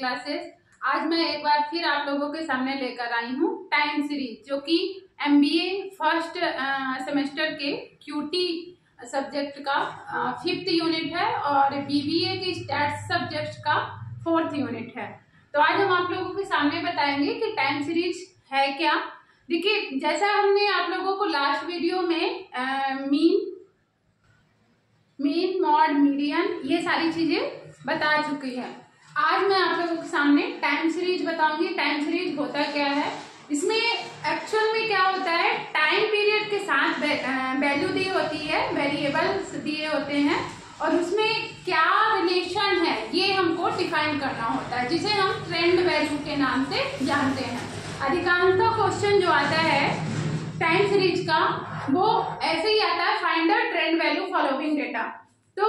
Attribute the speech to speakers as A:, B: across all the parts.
A: Classes. आज मैं एक बार फिर आप लोगों के सामने लेकर आई हूँ टाइम सीरीज, जो कि MBA फर्स्ट सेमेस्टर के QT सब्जेक्ट का 5th यूनिट है और BBA के स्टैट्स सब्जेक्ट का 4th यूनिट है। तो आज हम आप लोगों के सामने बताएंगे कि टाइम सीरीज है क्या। देखिए, जैसा हमने आप लोगों को लास्ट वीडियो में मीन मॉड मीडियन ये सारी चीजें बता चुकी है, आज मैं आप लोगों के सामने टाइम सीरीज बताऊंगी। टाइम सीरीज होता क्या है, इसमें एक्चुअल में क्या होता है, टाइम पीरियड के साथ वैल्यू दी होती है, वेरिएबल्स दिए होते हैं और उसमें क्या रिलेशन है ये हमको डिफाइन करना होता है, जिसे हम ट्रेंड वैल्यू के नाम से जानते हैं। अधिकांशतः क्वेश्चन जो आता है टाइम सीरीज का वो ऐसे ही आता है, find the trend value following data. तो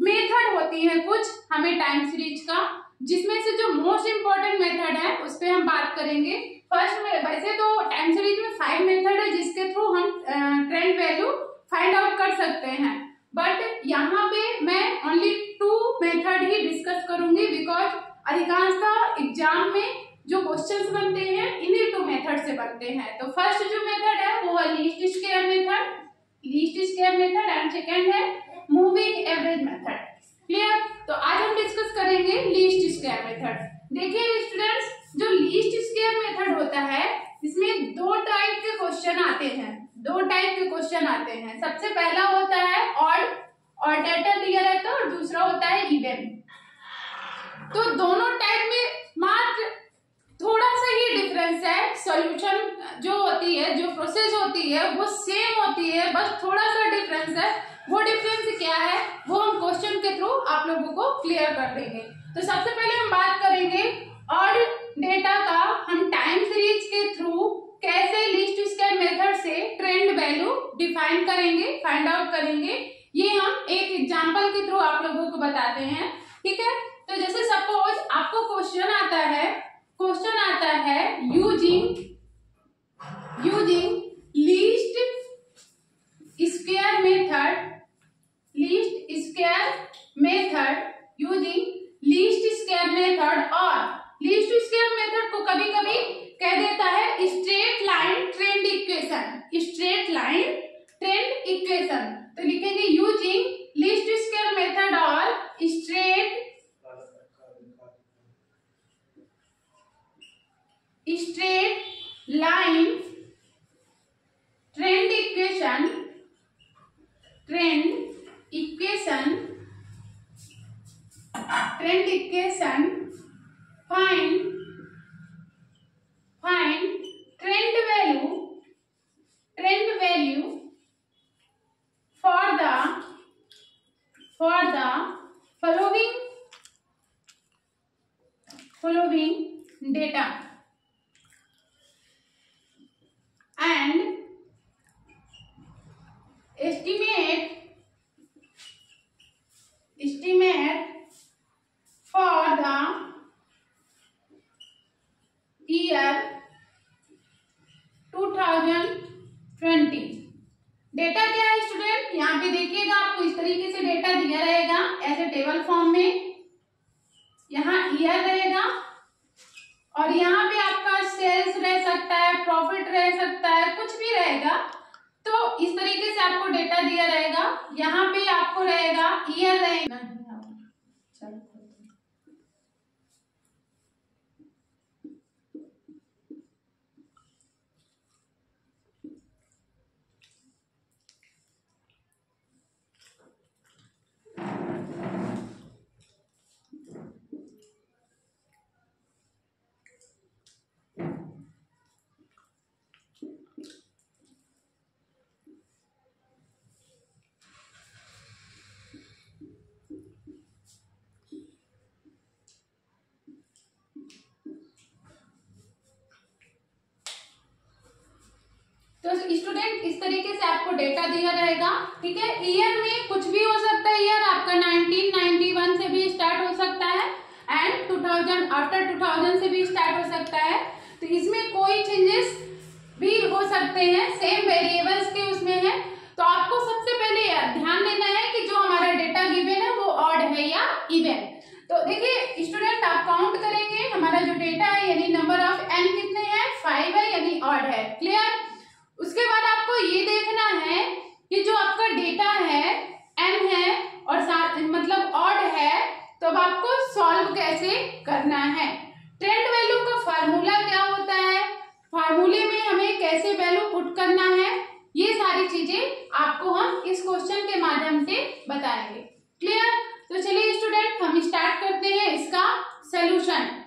A: मेथड होती है कुछ हमें टाइम सीरीज का, जिसमें से जो मोस्ट इंपॉर्टेंट मेथड है उस पर हम बात करेंगे। फर्स्ट में वैसे तो टाइम सीरीज में 5 मेथड है जिसके थ्रू हम ट्रेंड वैल्यू फाइंड आउट कर सकते हैं, बट यहाँ पे मैं ओनली 2 मेथड ही डिस्कस करूंगी, बिकॉज अधिकांशतः एग्जाम में जो क्वेश्चंस बनते हैं इन्हीं 2 मेथड से बनते हैं। तो फर्स्ट जो मेथड है वो है least square method and second है मूविंग एवरेज मेथड। क्लियर? तो आज हम डिस्कस करेंगे लीस्ट स्क्वायर मेथड। देखिए स्टूडेंट्स, जो लीस्ट स्क्वायर मेथड होता है इसमें 2 टाइप के क्वेश्चन आते हैं। सबसे पहला होता है ऑड डेटा दिया रहता है और दूसरा होता है इवन। तो दोनों टाइप में मात्र थोड़ा सा ही डिफरेंस है, सॉल्यूशन जो होती है, जो प्रोसेस होती है वो सेम होती है, बस थोड़ा सा डिफरेंस है। वो डिफरेंस क्या है वो हम क्वेश्चन के थ्रू आप लोगों को क्लियर कर देंगे। तो सबसे पहले हम बात करेंगे ऑड डेटा का हम टाइम सीरीज के थ्रू कैसे लीस्ट स्क्वायर मेथड से ट्रेंड वैल्यू डिफाइन करेंगे, फाइंड आउट करेंगे। ये हम एक एग्जांपल के थ्रू आप लोगों को बताते हैं, ठीक है। तो जैसे सपोज आपको क्वेश्चन आता है यूजिंग लीस्ट स्क्वायर मेथड और लीस्ट स्क्वायर मेथड को कभी कभी कह देता है स्ट्रेट लाइन ट्रेंड इक्वेशन। तो लिखेंगे यूजिंग लीस्ट स्क्वायर मेथड और straight line trend equation find trend value for the following data and estimate for the year 2020। Data क्या है स्टूडेंट, यहाँ पे देखिएगा आपको इस तरीके से डेटा दिया रहेगा ऐसे टेबल फॉर्म में। यहाँ ईयर रहेगा और यहाँ पे आपका सेल्स रह सकता है, प्रॉफिट रह सकता है, कुछ भी रहेगा। तो इस तरीके से आपको डेटा दिया रहेगा। यहाँ पे आपको रहेगा ईयर रहेगा। तो स्टूडेंट इस तरीके से आपको डेटा दिया रहेगा, ठीक है। ईयर में कुछ भी हो सकता है, ईयर आपका 1991 से भी स्टार्ट हो सकता है एंड 2000 आफ्टर 2000 से भी स्टार्ट हो सकता है। तो इसमें कोई चेंजेस भी हो सकते हैं, सेम वेरिएबल्स के उसमें है। तो आपको सबसे पहले ध्यान देना है कि जो हमारा डेटा गिवन है वो ऑड है या इवन। तो देखिए स्टूडेंट, आप काउंट करेंगे, हमारा जो डेटा है यानी नंबर ऑफ n कितने हैं, 5 है यानी ऑड है। क्लियर। उसके बाद आपको ये देखना है कि जो आपका डेटा है n है और साथ मतलब ऑड है, तो अब आपको सॉल्व कैसे करना है। ट्रेंड वैल्यू का फार्मूला क्या होता है, फार्मूले में हमें कैसे वैल्यू पुट करना है, ये सारी चीजें आपको हम इस क्वेश्चन के माध्यम से बताएंगे। क्लियर। तो चलिए स्टूडेंट, हम स्टार्ट करते हैं इसका सॉल्यूशन।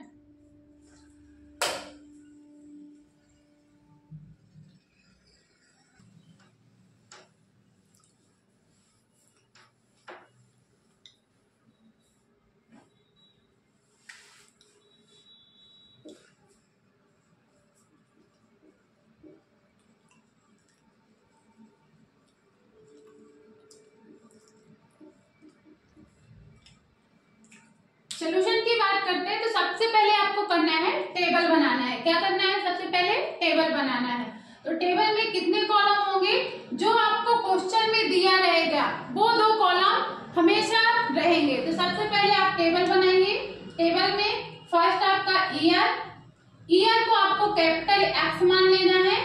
A: सॉल्यूशन की बात करते हैं तो सबसे पहले आपको करना है टेबल बनाना है। क्या करना है, सबसे पहले टेबल बनाना है। तो टेबल में कितने कॉलम होंगे, जो आपको क्वेश्चन में दिया रहेगा वो 2 कॉलम हमेशा रहेंगे। तो सबसे पहले आप टेबल बनाएंगे। टेबल में फर्स्ट आपका ईयर को आपको कैपिटल एक्स मान लेना है।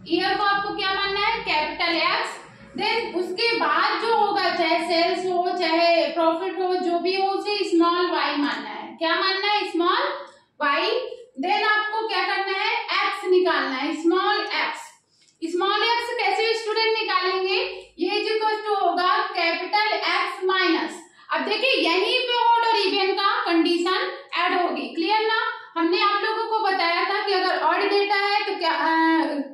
A: ईयर को आपको क्या मानना है, कैपिटल एक्स। देन उसके बाद जो होगा, चाहे सेल्स हो चाहे प्रॉफिट हो, जो भी हो, उसे स्मॉल वाई मानना है। क्या मानना है, स्मॉल वाई। देन आपको क्या करना है, एक्स निकालना है, स्मॉल एक्स। स्मॉल एक्स कैसे स्टूडेंट निकालेंगे, ये जो होगा कैपिटल एक्स माइनस। अब देखिए यहीं पे ऑड और इवन का कंडीशन ऐड होगी। क्लियर ना। हमने आप लोगों को बताया था कि अगर ऑड डेटा है तो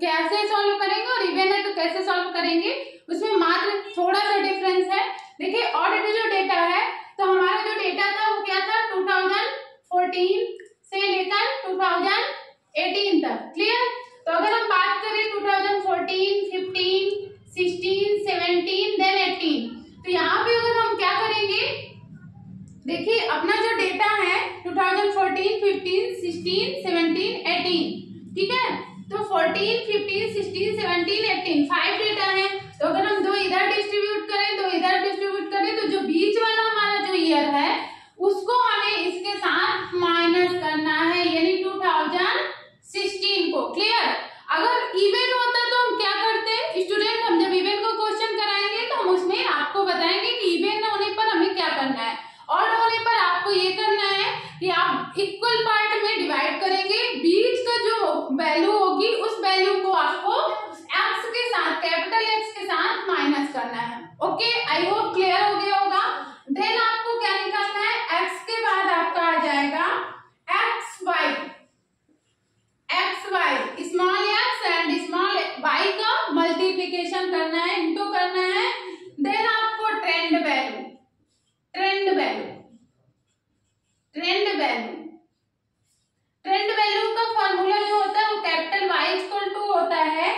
A: कैसे सॉल्व करेंगे और इवन है तो कैसे सॉल्व करेंगे, उसमें मात्र थोड़ा सा डिफरेंस है। देखिए ऑड जो डेटा है, तो हमारा जो डेटा था वो क्या था, 2014 से लेकर 2018 तक। क्लियर। तो अगर हम बात करें 2014, 15, 16, 17 देन 18, तो यहाँ पे अगर हम क्या करेंगे, देखिए अपना जो डेटा है 2014, 15, 16, 17, 18, ठीक है। तो 14, 15, 16, 17, 18 5 डेटा है। तो अगर हम 2 इधर डिस्ट्रीब्यूट करें, 2 इधर डिस्ट्रीब्यूट करें, तो जो बीच वाला हमारा जो ईयर है उसको हमें इसके साथ माइनस करना है, यानी 2016 को। क्लियर। अगर इवन होता तो हम क्या करते स्टूडेंट, हम जब इवन को क्वेश्चन कराएंगे तो हम उसमें आपको बताएंगे कि इवन होने पर हमें क्या करना है। ऑड होने पर आपको ये करना है कि आप इक्वल पार्ट में डिवाइड करेंगे, बीच का जो वैल्यू होगी उस वैल्यू को आपको एक्स के साथ, कैपिटल एक्स के साथ माइनस करना है। ओके, आई होप क्लियर हो गया होगा। देन आपको क्या निकालना है, एक्स के बाद आपका आ जाएगा X Y. Small X and small Y का मल्टीप्लीकेशन करना है, इंटू करना है। देन आपको ट्रेंड वैल्यू का फॉर्मूला जो होता है वो कैपिटल Y इक्वल टू होता है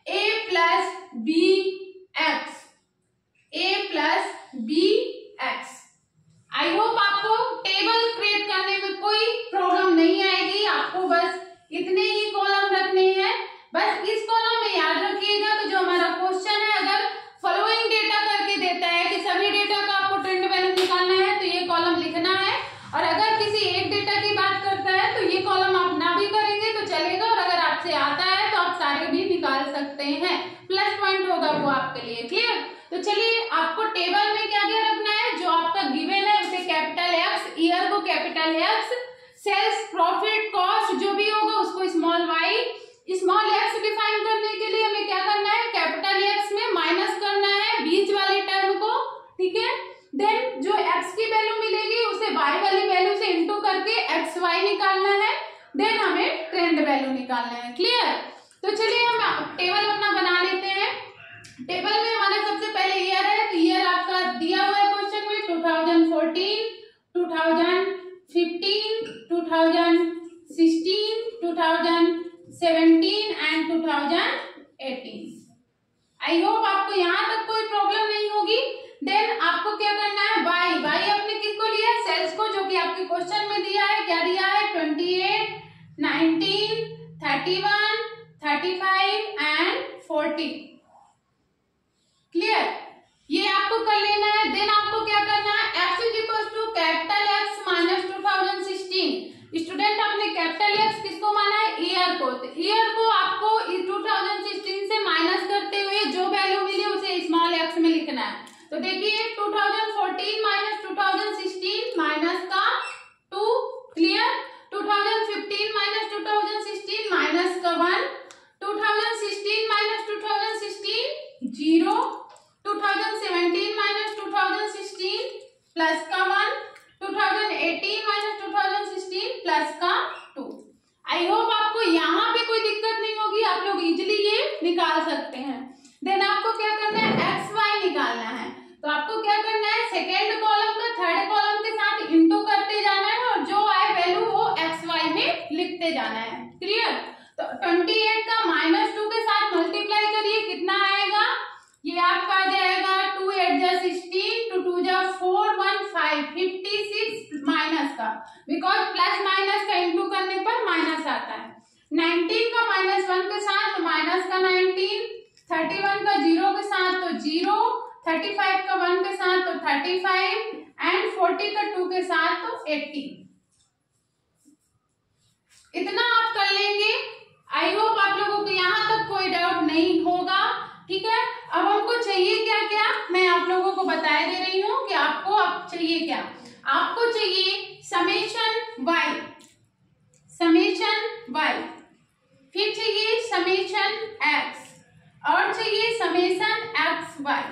A: A plus B X. I hope आपको टेबल क्रिएट करने में कोई प्रॉब्लम नहीं आएगी। आपको बस इतने ही कॉलम रखने हैं। बस इस कॉलम में याद रखिएगा कि जो हमारा क्वेश्चन है, अगर फॉलोइंग डेटा करके देता है कि सभी डेटा का आपको ट्रेंड वैल्यू निकालना है, तो ये कॉलम लिखना है। और अगर किसी एक डेटा की बात करता है तो ये कॉलम आप ना भी करेंगे तो चलेगा, और अगर आपसे आता है तो आप सारे भी निकाल सकते हैं, प्लस पॉइंट होगा वो आपके लिए। क्लियर। तो चलिए, आपको टेबल में क्या क्या रखना है, जो आपका गिवन है उसे कैपिटल एक्स, ईयर को capital X, sales profit cost जो भी होगा उसको small Y. Small X define करने के लिए हमें क्या करना है, कैपिटल एक्स में माइनस करना है बीच वाले टर्म को। ठीक है। देन जो एक्स की वैल्यू मिलेगी उसे वाई वाली वैल्यू से इंटू करके एक्स वाई निकालना है। देन हमें ट्रेंड वैल्यू निकालना है। क्लियर। तो चलिए हम टेबल अपना बना लेते हैं। टेबल में हमारा सबसे पहले ईयर है, तो ईयर आपका दिया हुआ है क्वेश्चन में 2014, 2015, 2016, 2017 एंड 2018। आई होप आपको यहाँ तक कोई प्रॉब्लम नहीं होगी। देन आपको क्या करना है, वाई आपने किसको लिया, सेल्स को, जो कि आपके क्वेश्चन में दिया है। क्या दिया है, 28, 19, 31, 35 एंड 40। क्लियर। ये आपको कर लेना है। देन आपको क्या करना है, X is equal to capital X को, ईयर को आपको 2016 से माइनस करते हुए जो वैल्यू मिली उसे स्मॉल एक्स में लिखना है। तो देखिए 2014 माइनस 2016 माइनस का 2, क्लियर। 2015 माइनस 2016 माइनस का 1, 2016 माइनस 2016 0, 2017 माइनस 2016 प्लस का 1, 2018 माइनस 2016 प्लस का 2। आई होप आपको यहाँ पे कोई दिक्कत नहीं होगी, आप लोग इजिली ये निकाल सकते हैं। देन आपको क्या करना है, एक्स वाई निकालना है। तो आपको क्या करना है, सेकेंड कॉलम का थर्ड कॉलम के साथ इंटू करते जाना है और जो आए वैल्यू वो एक्स वाई में लिखते जाना है, क्लियर। तो 28 का -2 के साथ मल्टीप्लाई करिए, कितना आएगा, ये आपका आ जाएगा 2 8 जा 16, 2 2 जा 4 1 5, 56 माइनस का, बिकॉज प्लस माइनस का इंटू करने पर माइनस आता है। 19 का -1 के साथ माइनस का 19, 31 का 0 के साथ तो 0, 35 का 1 के साथ तो 35 एंड 40 का 2 के साथ तो 80। इतना आप कर लेंगे। आई होप आप लोगों को यहाँ तक कोई डाउट नहीं होगा, ठीक है। अब हमको चाहिए क्या क्या, मैं आप लोगों को बता दे रही हूँ कि आपको अब चाहिए क्या। आपको चाहिए समेशन y, समेशन y, फिर चाहिए समेशन x और चाहिए समेशन एक्स वाई।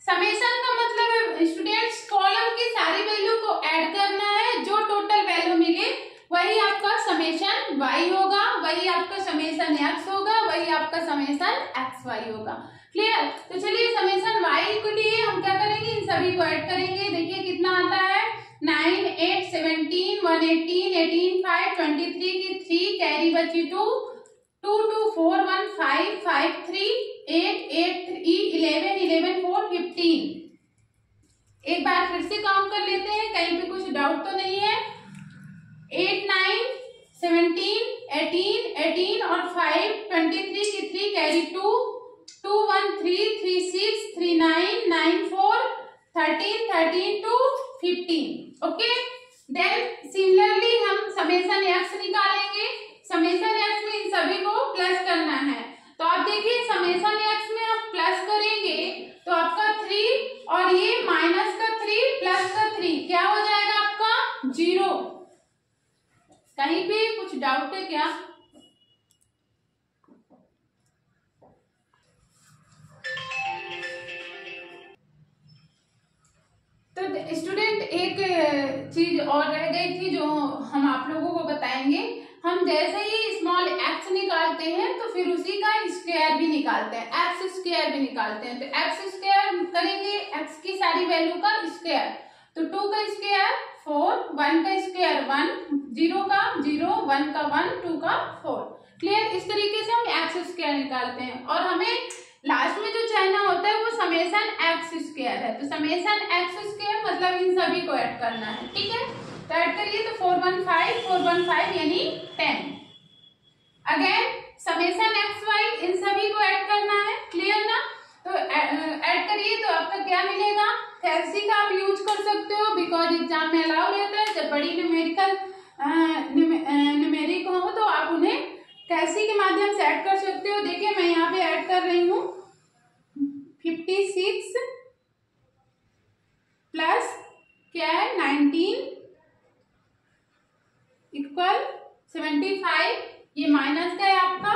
A: समेशन का मतलब है स्टूडेंट्स कॉलम की सारी वैल्यू को ऐड करना है, जो टोटल वैल्यू मिले वही आपका समेशन y होगा, वही आपका समेशन x होगा, वही आपका समेशन एक्स वाई होगा, क्लियर। तो चलिए समेशन y के लिए हम क्या करेंगे, इन सभी को ऐड करेंगे। देखिए कितना आता है, 9 8 17 118 18 5 23 की 3 कैरी बची 2 2 2 4 1 5 5 3 8 8 3 11 11 4 15। एक बार फिर से काउंट कर लेते हैं, कहीं पे कुछ डाउट तो नहीं है। 8 9 17 18 18 और 5 23 की 3 कैरी 2 2 1 3 3 6 3 9 9 4 13 13 2 15। ओके, देन सिमिलरली हम समेशन एक्स निकालेंगे। समेशन एक्स में इन सभी को प्लस करना है। तो आप देखिए समेशन एक्स में हम प्लस करेंगे तो आपका 3 और ये माइनस का 3 प्लस का 3 क्या हो जाएगा आपका 0। कहीं पे कुछ डाउट है क्या? तो स्टूडेंट एक चीज और रह गई थी जो हम आप लोगों को बताएंगे। हम जैसे ही स्मॉल एक्स निकालते हैं तो फिर उसी का स्क्वायर भी निकालते हैं, एक्स स्क्वायर भी निकालते हैं। तो एक्स स्क्वायर करेंगे, एक्स की सारी वैल्यू का स्क्वायर। तो 2 का स्क्वायर 4, 1 का स्क्वायर 1, 0 का 0, 1 का 1, 2 का 4। क्लियर, इस तरीके से हम एक्स स्क्वायर निकालते हैं और हमें लास्ट में जो चाहना होता है वो समेशन एक्स स्क्वायर है। तो समेशन एक्स स्क्वायर मतलब इन सभी को ऐड करना है, ठीक है। तो ऐड करिए, तो 415 यानी 10। अगेन समेशन एक्स वाई, इन सभी को ऐड करना है, क्लियर ना। तो ऐड करिए तो आपका क्या मिलेगा, कैलसी का आप यूज कर सकते हो बिकॉज एग्जाम में अलाउ रहता है। जब बड़ी न्यूमेरिकल न्यूमेरिक हो तो आप उन्हें कैलसी के माध्यम से ऐड कर सकते हो। देखिए मैं यहाँ पे ऐड कर रही हूँ 56 प्लस क्या है 19 इक्वल 75, ये माइनस का है आपका,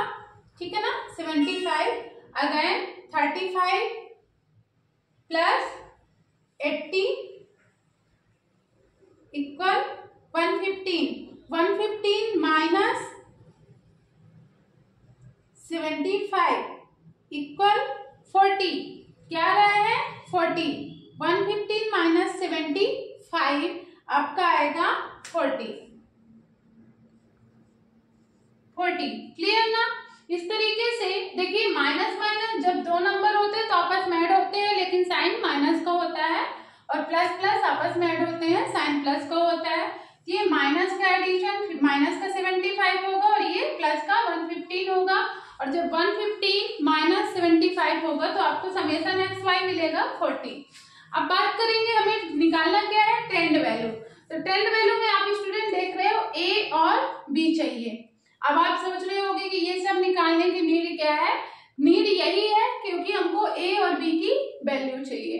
A: ठीक है ना। 75 again 35 plus 80 equal 115, 115 minus 75 equal 40, क्या रहा है 40। 115 माइनस 75 आपका आएगा 40। क्लियर ना। इस तरीके से देखिए माइनस माइनस जब दो नंबर होते हैं तो आपस में ऐड होते हैं, लेकिन साइन माइनस का होता है, और प्लस प्लस आपस में ऐड होते हैं, साइन प्लस का होता है। ये माइनस का एडिशन माइनस का 75 होगा और ये प्लस का 115 होगा, और जब 115 माइनस 75 होगा तो आपको समेशन एक्स वाई मिलेगा 40। अब बात करेंगे हमें निकालना क्या है, ट्रेंड वैल्यू। तो ट्रेंड वैल्यू में आप स्टूडेंट देख रहे हो ए और बी चाहिए। अब आप सोच रहे होंगे कि ये सब निकालने की नीड क्या है। नीड यही है क्योंकि हमको ए और बी की वैल्यू चाहिए।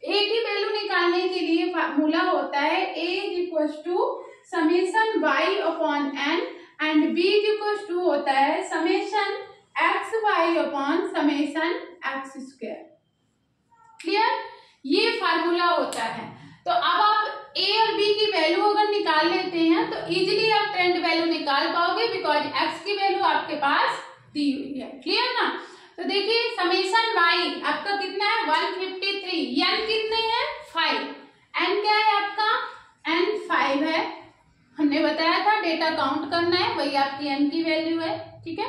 A: ए की वैल्यू निकालने के लिए फार्मूला होता है A is equal to summation Y upon N and B is equal to होता है summation X Y upon summation X square. Clear, ये फार्मूला होता है। तो अब आप ए और बी की वैल्यू अगर निकाल लेते हैं तो इजीली आप ट्रेंड वैल्यू निकाल पाओगे, बिकॉज एक्स की वैल्यू आपके पास दी हुई है। क्लियर ना। तो देखिए समेशन वाई आपका कितना है 153, एन कितने हैं 5, एन क्या है आपका एन 5 है, हमने बताया था डेटा काउंट करना है, वही आपकी एन की वैल्यू है। ठीक है,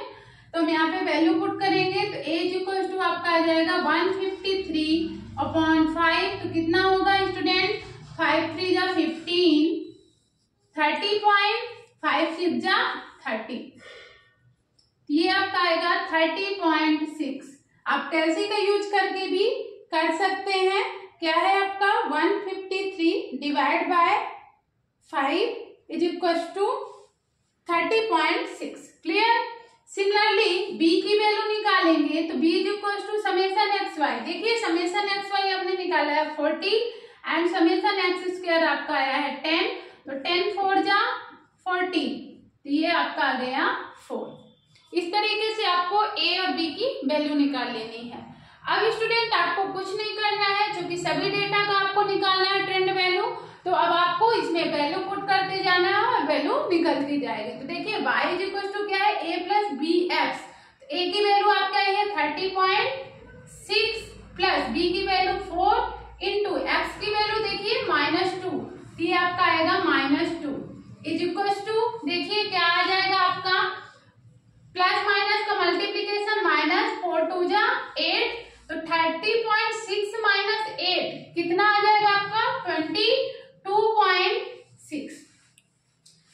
A: तो हम यहाँ पे वैल्यू पुट करेंगे तो ए इक्वल टू आपका आ जाएगा 153 अपॉन 5, तो कितना होगा स्टूडेंट 5 3 जा 15, 30.5 6 जा 30, ये आपका आएगा 30.6। आप कैलसी का यूज करके भी कर सकते हैं। क्या है आपका 153 divide by 5 is equal to 30.6। Clear. Similarly B की वैल्यू निकालेंगे तो B is equal to summation X Y. देखिए समेशन एक्स वाई आपने निकाला है 40 एंड समेशन एक्स स्क्वायर आपका आया है 10, तो 10 4 जा 40, तो ये आपका आ गया 4। इस तरीके से आपको ए और बी की वैल्यू निकाल लेनी है। अब स्टूडेंट आपको कुछ नहीं करना है, क्योंकि सभी डेटा का आपको निकालना है ट्रेंड वैल्यू, तो अब आपको इसमें वैल्यू पुट करते जाना है और वैल्यू निकलती जाएगी। तो देखिए y इज इक्वल टू क्या है a प्लस बी एक्स, तो a की वैल्यू आपका है 30.6 प्लस b की वैल्यू 4 इंटू एक्स की वैल्यू देखिए -2, तो ये आपका आएगा -2 इज इक्वल टू देखिए क्या आ जाएगा आपका प्लस माइनस का मल्टीप्लीकेशन -4 2 जा 8, तो 30.6 माइनस 8 कितना आ जाएगा आपका 22.6।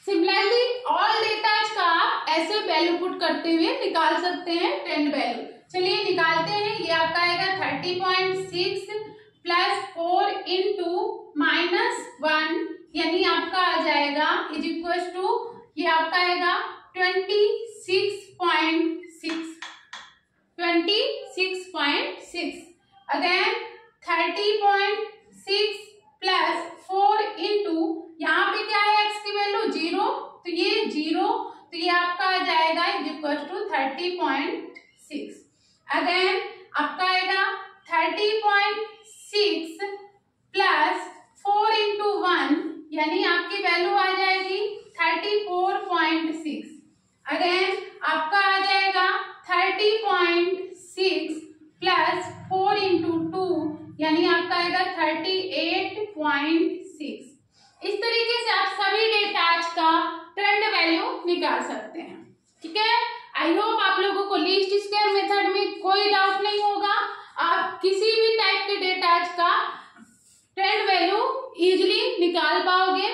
A: सिमिलरली ऑल डेटाज का आप ऐसे वैल्यू पुट करते हुए निकाल सकते हैं ट्रेंड वैल्यू। चलिए निकालते हैं। ये आपका आएगा 30.6 प्लस 4 इंटू -1 यानी आपका आ जाएगा इज इक्वल टू ये आपका आएगा 26.6 अगेन 30.6 प्लस 4 इंटू यहाँ पे क्या है एक्स की वैल्यू 0, तो ये 0, तो ये आपका आ जाएगा इज इक्वल टू 30.6। अगेन आपका आएगा 30.6 प्लस 4 इंटू 1 यानी आपकी वैल्यू आ जाएगी 34.6। अगेन आपका आ जाएगा 30.6 प्लस 4 इंटू 2 यानी आपका आएगा 38.6। इस तरीके से आप सभी डेटाज का ट्रेंड वैल्यू निकाल सकते हैं। ठीक है, आई होप आप लोगों को लीस्ट स्क्वायर मेथड में कोई डाउट नहीं होगा। आप किसी भी टाइप के डेटाज का ट्रेंड वैल्यू इजीली निकाल पाओगे।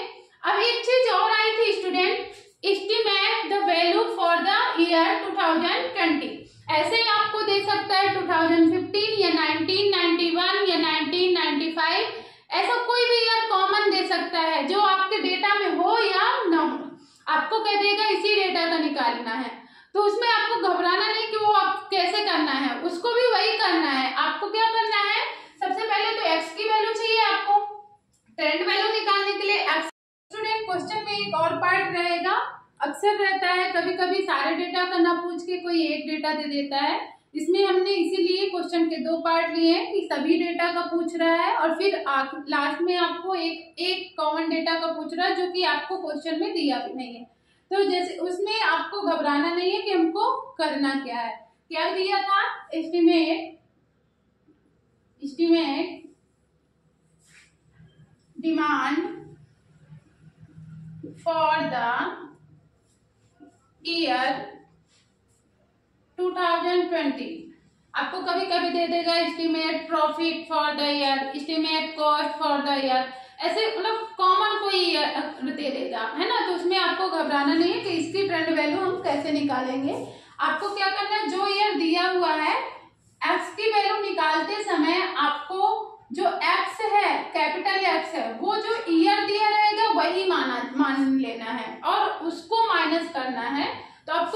A: अब एक चीज और आई थी student, estimate the value for the year 2020। ऐसे ही आपको दे सकता है 2015 या 1991 या 1995, ऐसा कोई भी ईयर कॉमन दे सकता है जो आपके डेटा में हो या ना हो। आपको कह देगा इसी डेटा का निकालना है, तो उसमें आपको घबराना नहीं कि वो आप कैसे करना है, उसको भी वही करना है। आपको क्या करना है, सबसे पहले तो एक्स की वैल्यू चाहिए आपको ट्रेंड वैल्यू निकालने के लिए। स्टूडेंट क्वेश्चन में एक और पार्ट रहेगा, अक्सर रहता है कभी कभी सारे डेटा का ना पूछ के कोई एक डेटा दे देता है। इसमें हमने इसीलिए क्वेश्चन के 2 पार्ट लिए हैं कि सभी डेटा का पूछ रहा है और फिर लास्ट में आपको एक कॉमन डेटा का पूछ रहा है जो कि आपको क्वेश्चन में दिया भी नहीं है। तो जैसे उसमें आपको घबराना नहीं है कि हमको करना क्या है। क्या दिया था, estimate demand for the year 2020। आपको कभी कभी दे देगा estimate profit for the year, estimate cost for the year, ऐसे मतलब कॉमन कोई ईयर दे देगा, है ना। तो उसमें आपको घबराना नहीं है कि इसकी ट्रेंड वैल्यू हम कैसे निकालेंगे। आपको क्या करना है, जो ईयर दिया हुआ है एक्स की वैल्यू निकालते समय आपको जो एक्स है कैपिटल एक्स है वो जो ईयर दिया रहेगा वही मान लेना है और उसको माइनस करना है। तो आपको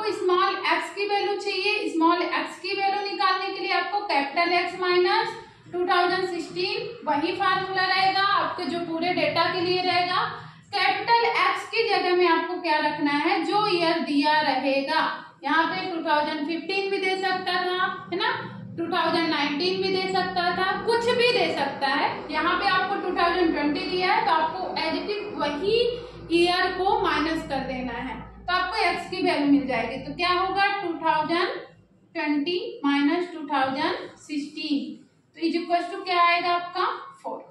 A: आपको स्मॉल एक्स की वैल्यू चाहिए। स्मॉल एक्स की वैल्यू निकालने के लिए आपको कैपिटल एक्स माइनस 2016 वही फार्मूला रहेगा आपके जो पूरे डेटा के लिए रहेगा। कैपिटल एक्स की जगह में आपको क्या रखना है, जो ईयर दिया रहेगा। यहाँ पे 2015 भी दे सकता था, है ना, 2019 भी दे सकता था, कुछ भी दे सकता है। यहाँ पे आपको 2020 दिया है तो आपको एज इट इज वही ईयर को माइनस कर देना है, तो आपको एक्स की वैल्यू मिल जाएगी। तो क्या होगा 2020 माइनस 2016, तो इज इक्वल टू क्या आएगा आपका 4।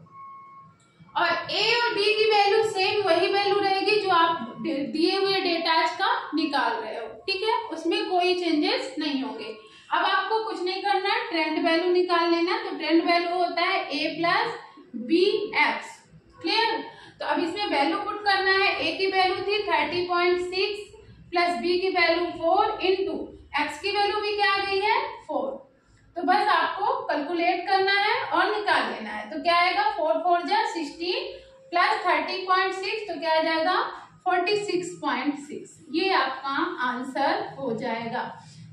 A: और ए और डी की वैल्यू सेम वही वैल्यू रहेगी जो आप दिए हुए डेटा का निकाल रहे हो, ठीक है, उसमें कोई चेंजेस नहीं होंगे। अब आपको कुछ नहीं करना है, ट्रेंड वैल्यू निकाल लेना। तो ट्रेंड वैल्यू होता है ए प्लस बी एक्स, क्लियर। तो अब इसमें वैल्यू पुट करना है। ए की वैल्यू थी 30.6 प्लस बी की वैल्यू 4 इंटू एक्स की वैल्यू भी क्या आ गई है 4। तो बस आपको कैलकुलेट करना है और निकाल लेना है। तो क्या आएगा 4 4 जा 16 प्लस 30.6 तो क्या आ जाएगा 46.6। ये आपका आंसर हो जाएगा।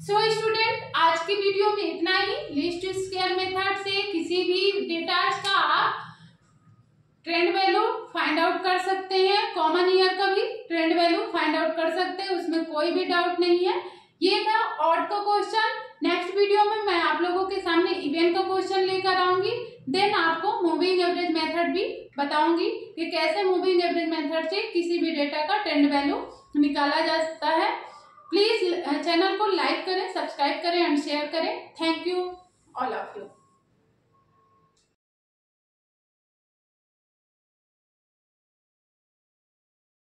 A: सो स्टूडेंट, आज की वीडियो में इतना ही। लीस्ट स्क्वायर मेथड से किसी भी डेटा का आप ट्रेंड वैल्यू फाइंड आउट कर सकते हैं, कॉमन ईयर का भी ट्रेंड वैल्यू फाइंड आउट कर सकते हैं, उसमें कोई भी डाउट नहीं है। ये था ऑड का क्वेश्चन। नेक्स्ट वीडियो में मैं आप लोगों के सामने इवेंट का क्वेश्चन लेकर आऊंगी। देन आपको मूविंग एवरेज मेथड भी बताऊंगी कि कैसे मूविंग एवरेज मेथड से किसी भी डेटा का ट्रेंड वैल्यू निकाला जा सकता है। प्लीज चैनल को लाइक करें, सब्सक्राइब करें एंड शेयर करें। Thank you all of you.